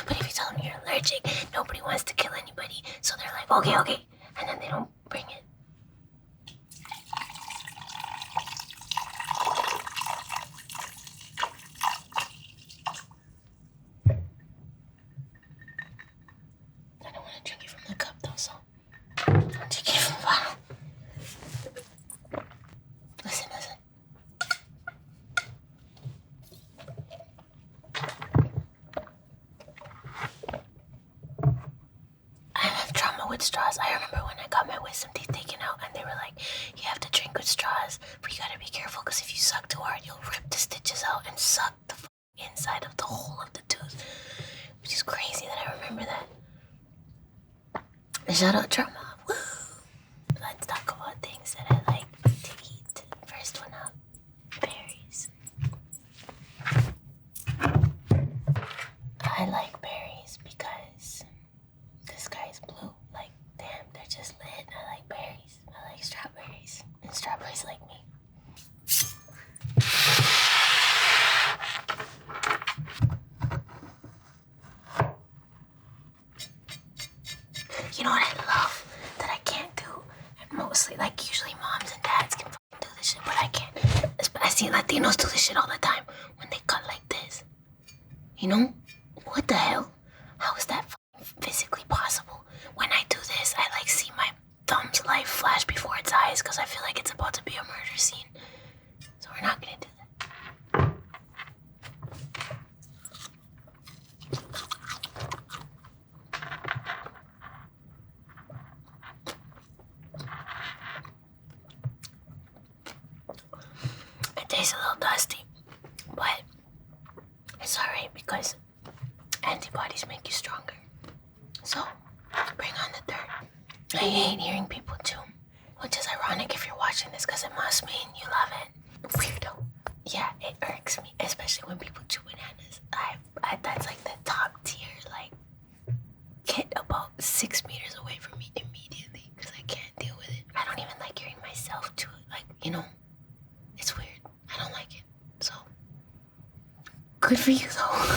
But if you tell them you're allergic, nobody wants to kill anybody. So they're like, okay. And then they don't bring it. I don't want to drink it from the cup though, so I'm drinking it from the bottle. Listen. I have trauma with straws. I remember when I got my wisdom teeth taken out and they were like, you have to drink with straws, but you gotta be careful because if you suck too hard, you'll rip the stitches out and suck the inside of the hole of the tooth. Which is crazy that I remember that. Shout out trauma. Woo! Let's talk about things that I like to eat. First one up, berries. I like berries because the sky's blue. Like, damn, they're just lit. I like berries. I like strawberries. And strawberries like me. You know what I love that I can't do? And mostly, like, usually moms and dads can do this shit, but I can't. I see Latinos do this shit all the time when they cut like this. You know? What the hell? How is that physically possible? When I do this, I like see my thumb's life flash before its eyes because I feel like it's about to be a murder scene. So we're not gonna do that. It tastes a little dusty, but it's alright because antibodies make you stronger. So, bring on the third. I hate hearing people chew, which is ironic if you're watching this because it must mean you love it. Weirdo. Yeah, it irks me, especially when people chew bananas. I that's like the top tier, like, get about 6 meters away from me immediately because I can't deal with it. I don't even like hearing myself chew it. Like, you know, it's weird. I don't like it. So, good for you though.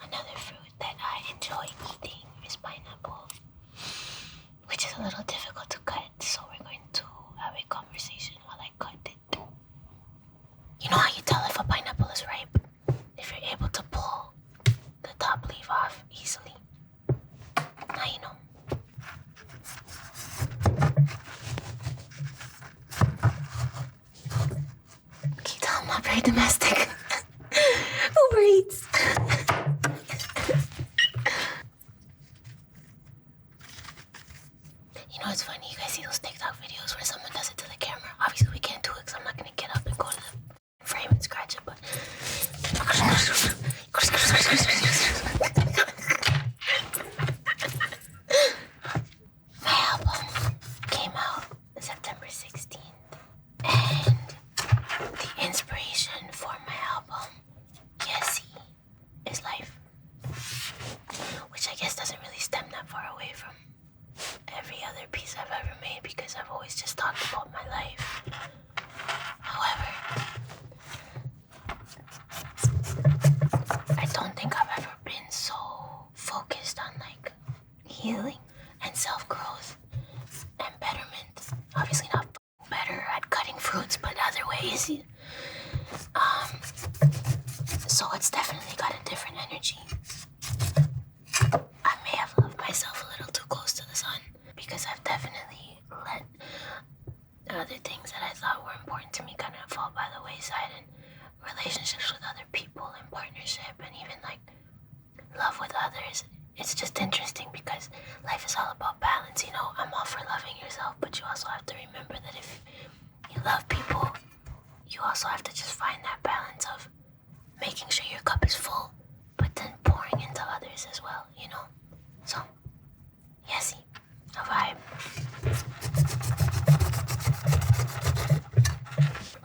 Another fruit that I enjoy eating is pineapple, which is a little difficult to cut, so we're going to have a conversation while I cut it. You know how you tell if a pineapple is ripe? If you're able to pull the top leaf off easily. Now you know. Can you tell I'm not very domestic? Uber Eats. You know, it's funny, you guys see those TikTok videos where someone does it to the camera. Obviously, we can't do it because I'm not going to get up and go to the frame and scratch it, but... My album came out September 16th, and the inspiration for my album, Yessie, is life. Which I guess doesn't really stem that far away from every other piece I've ever made because I've always just talked about my life. However, I don't think I've ever been so focused on like healing and self-growth and betterment. Obviously not better at cutting fruits, but other ways. So it's definitely got a different energy. I may have loved myself a little too close to the sun because I've definitely let other things that I thought were important to me kind of fall by the wayside, and relationships with other people and partnership and even like love with others. It's just interesting because life is all about balance, you know. I'm all for loving yourself, but you also have to remember that if you love people, you also have to just find that balance of making sure your cup is full, but then pouring into others as well, you know? So, Yessie, a vibe.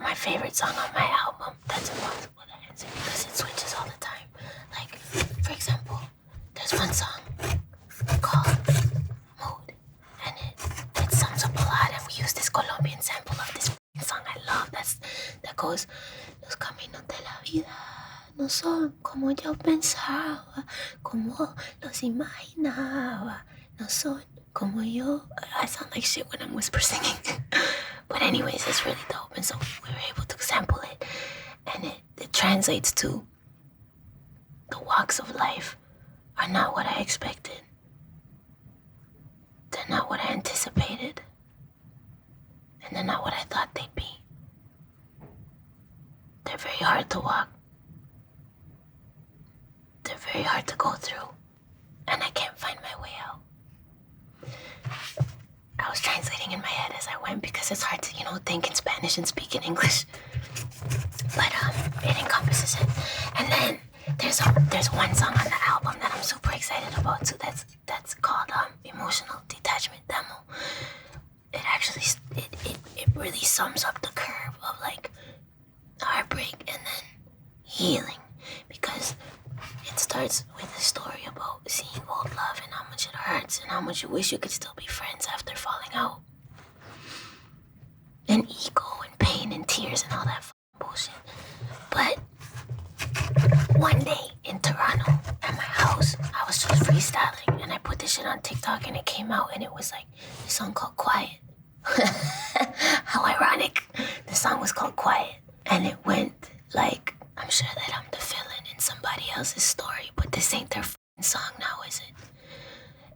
My favorite song on my album, that's impossible to answer because it switches all the time. Like, for example, there's one song called Mood, and it sums up a lot, and we use this Colombian sample of this song I love that goes, los caminos de la vida no son como yo pensaba, como los imaginaba. No son como yo. I sound like shit when I'm whisper singing. But anyways, it's really dope. And so we were able to sample it. And it translates to the walks of life are not what I expected. They're not what I anticipated. And they're not what I thought they'd be. They're very hard to walk. They're very hard to go through. And I can't find my way out. I was translating in my head as I went because it's hard to, think in Spanish and speak in English. But it encompasses it. And then there's one song on the album that I'm super excited about too. That's called Emotional Detachment Demo. It actually it really sums up the curve of like heartbreak and then healing, because it starts with a story about seeing old love and how much it hurts and how much you wish you could still be friends after falling out, and ego and pain and tears and all that bullshit. But one day in Toronto at my house, I was just freestyling and I put this shit on TikTok and it came out and it was like this song called Quiet. How ironic. The song was called Quiet and it went like, I'm sure that I'm the villain in somebody else's story, but this ain't their song now, is it?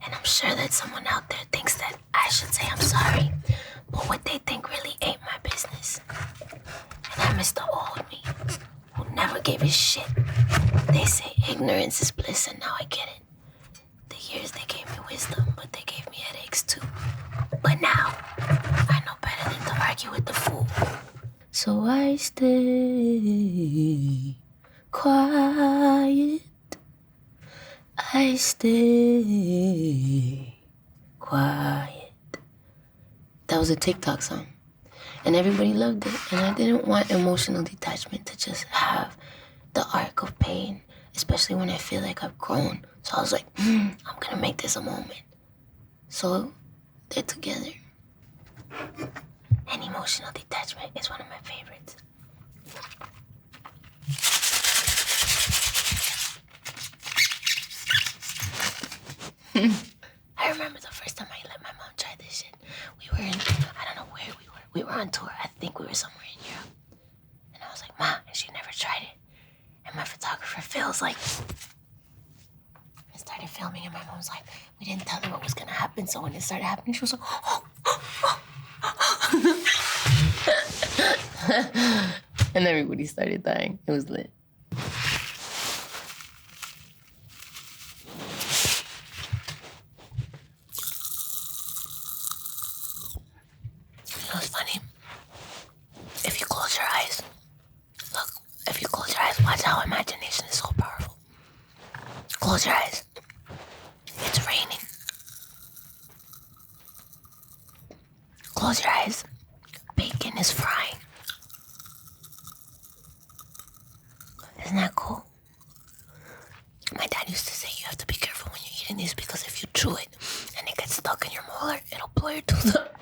And I'm sure that someone out there thinks that I should say I'm sorry, but what they think really ain't my business. And I miss the old me, who never gave a shit. They say ignorance is bliss, and now I get it. The years they gave me wisdom, but they gave me headaches too. But now, I know better than to argue with the fool. So I stay quiet. I stay quiet. That was a TikTok song. And everybody loved it. And I didn't want emotional detachment to just have the arc of pain, especially when I feel like I've grown. So I was like, I'm gonna make this a moment. So they're together. And emotional detachment is one of my favorites. I remember the first time I let my mom try this shit. We were in, I don't know where we were. We were on tour. I think we were somewhere in Europe. And I was like, Ma, and she never tried it. And my photographer Phil's like, I started filming and my mom was like, we didn't tell her what was gonna happen. So when it started happening, she was like, and everybody started dying. It was lit. It was funny. If you close your eyes, look, if you close your eyes, watch how imagination is so powerful. Close your eyes. It's raining. Close your eyes. Bacon is frying. Isn't that cool? My dad used to say you have to be careful when you're eating this because if you chew it and it gets stuck in your molar, it'll blow your tooth up.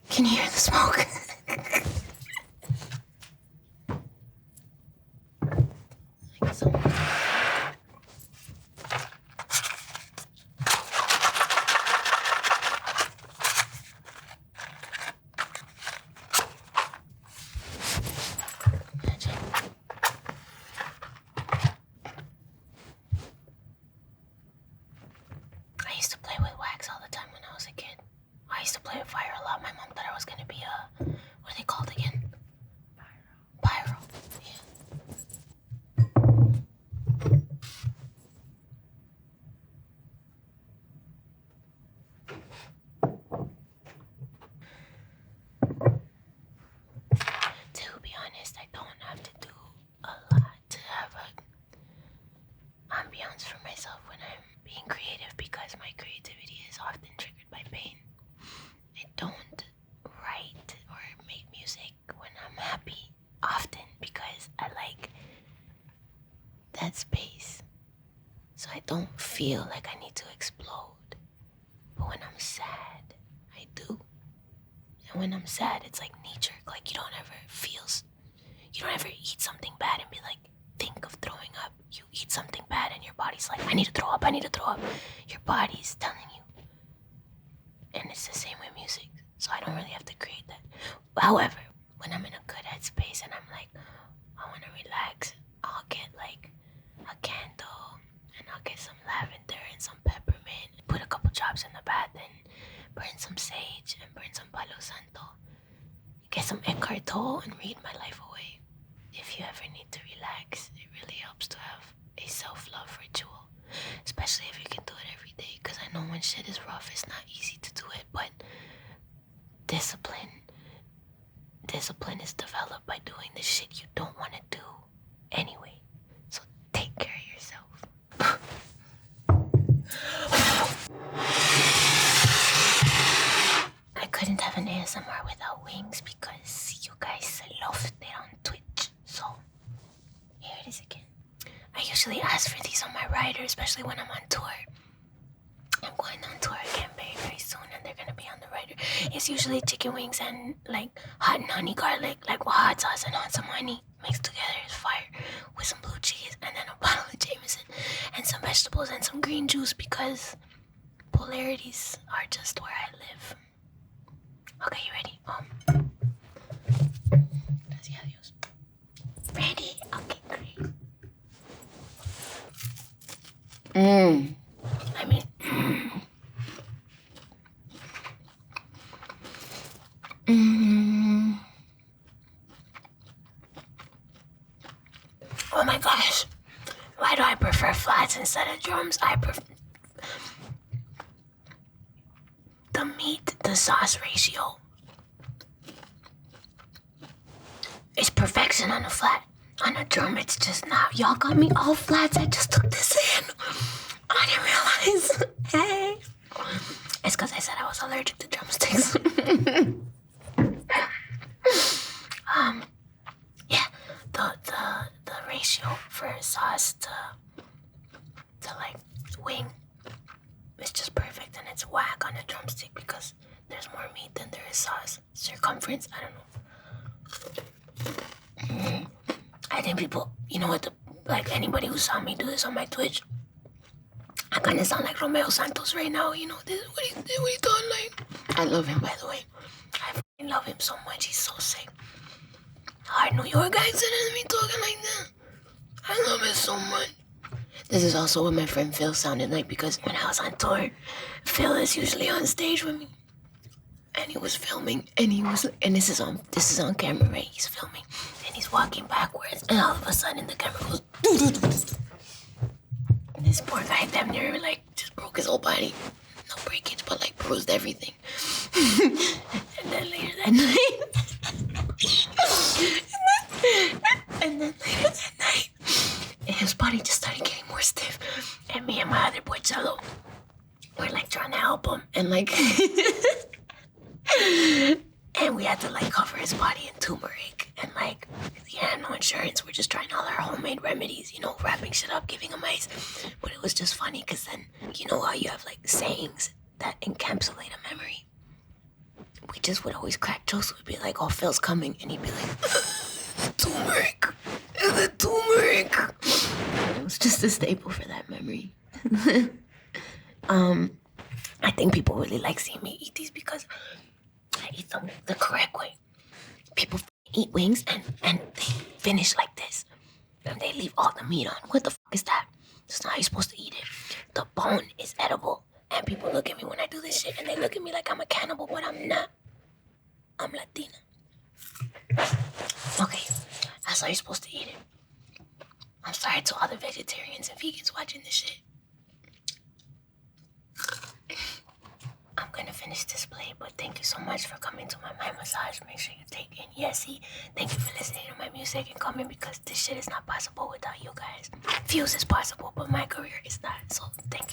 Can you hear the smoke? I guess so. I used to play with wax all the time when I was a kid. I used to play with fire a lot. My mom thought I was going to be what are they called again? Pyro. Yeah. feel like I need to explode. But when I'm sad, I do. And when I'm sad, it's like knee-jerk. Like you don't ever eat something bad and be like, think of throwing up. You eat something bad and your body's like, I need to throw up. Your body's telling you. And it's the same with music. So I don't really have to create that. However, when I'm in a good headspace and I'm like, I want to relax, I'll get like a candle and I'll get some lavender and some peppermint, put a couple drops in the bath and burn some sage and burn some palo santo, get some Eckhart Tolle and read my life away. If you ever need to relax, it really helps to have a self-love ritual, especially if you can do it every day, because I know when shit is rough, it's not easy to do it, but discipline is developed by doing the shit you don't want to do anyway. So take care of yourself. I couldn't have an ASMR without wings because you guys loved it on Twitch. So here it is again. I usually ask for these on my rider, especially when I'm on tour. I'm going on tour again very soon and they're gonna be on the rider. It's usually chicken wings and like hot and honey garlic, like with hot sauce and some honey mixed together is fire, with some blue cheese and then a bottle of Jameson and some vegetables and some green juice because polarities are just where I live. Okay, you ready? Gracias a Dios. Ready? Okay, great. Oh my gosh. Why do I prefer flats instead of drums? I prefer the meat to sauce ratio is perfection on a flat. On a drum, it's just not. Y'all got me all flats. I just took this in. I didn't realize. Hey. It's because I said I was allergic to drumsticks. Yeah, the ratio for sauce to like wing is just perfect, and it's whack on a drumstick because there's more meat than there is sauce. Circumference, I don't know. I think people, you know what, like anybody who saw me do this on my Twitch, I kind of sound like Romeo Santos right now, you know, what he doing like? I love him, by the way. I fucking love him so much, he's so sick. Hard New York accent and me talking like that. I love it so much. This is also what my friend Phil sounded like because when I was on tour, Phil is usually on stage with me. And he was filming, and this is on camera, right? He's filming, and he's walking backwards, and all of a sudden the camera goes doo-doo-doo-doo. And this poor guy damn near like just broke his whole body. No breakage, but like bruised everything. And then later that night, and then later that night, his body just started getting more stiff, and me and my other boy Cello were like trying to help him, and like. And we had to like cover his body in turmeric and like he had no insurance. We're just trying all our homemade remedies, you know, wrapping shit up, giving him ice. But it was just funny because then you know how you have like sayings that encapsulate a memory. We just would always crack jokes. We'd be like, oh, Phil's coming, and he'd be like, turmeric, the turmeric. It was just a staple for that memory. I think people really like seeing me eat these because I eat them the correct way. People eat wings and they finish like this. And they leave all the meat on. What the fuck is that? That's not how you're supposed to eat it. The bone is edible. And people look at me when I do this shit and they look at me like I'm a cannibal, but I'm not. I'm Latina. Okay, that's how you're supposed to eat it. I'm sorry to all the vegetarians and vegans watching this shit. I'm gonna finish this play, but thank you so much for coming to my mind massage. Make sure you take in Yessie. Thank you for listening to my music and coming because this shit is not possible without you guys. Fuse is possible, but my career is not. So thank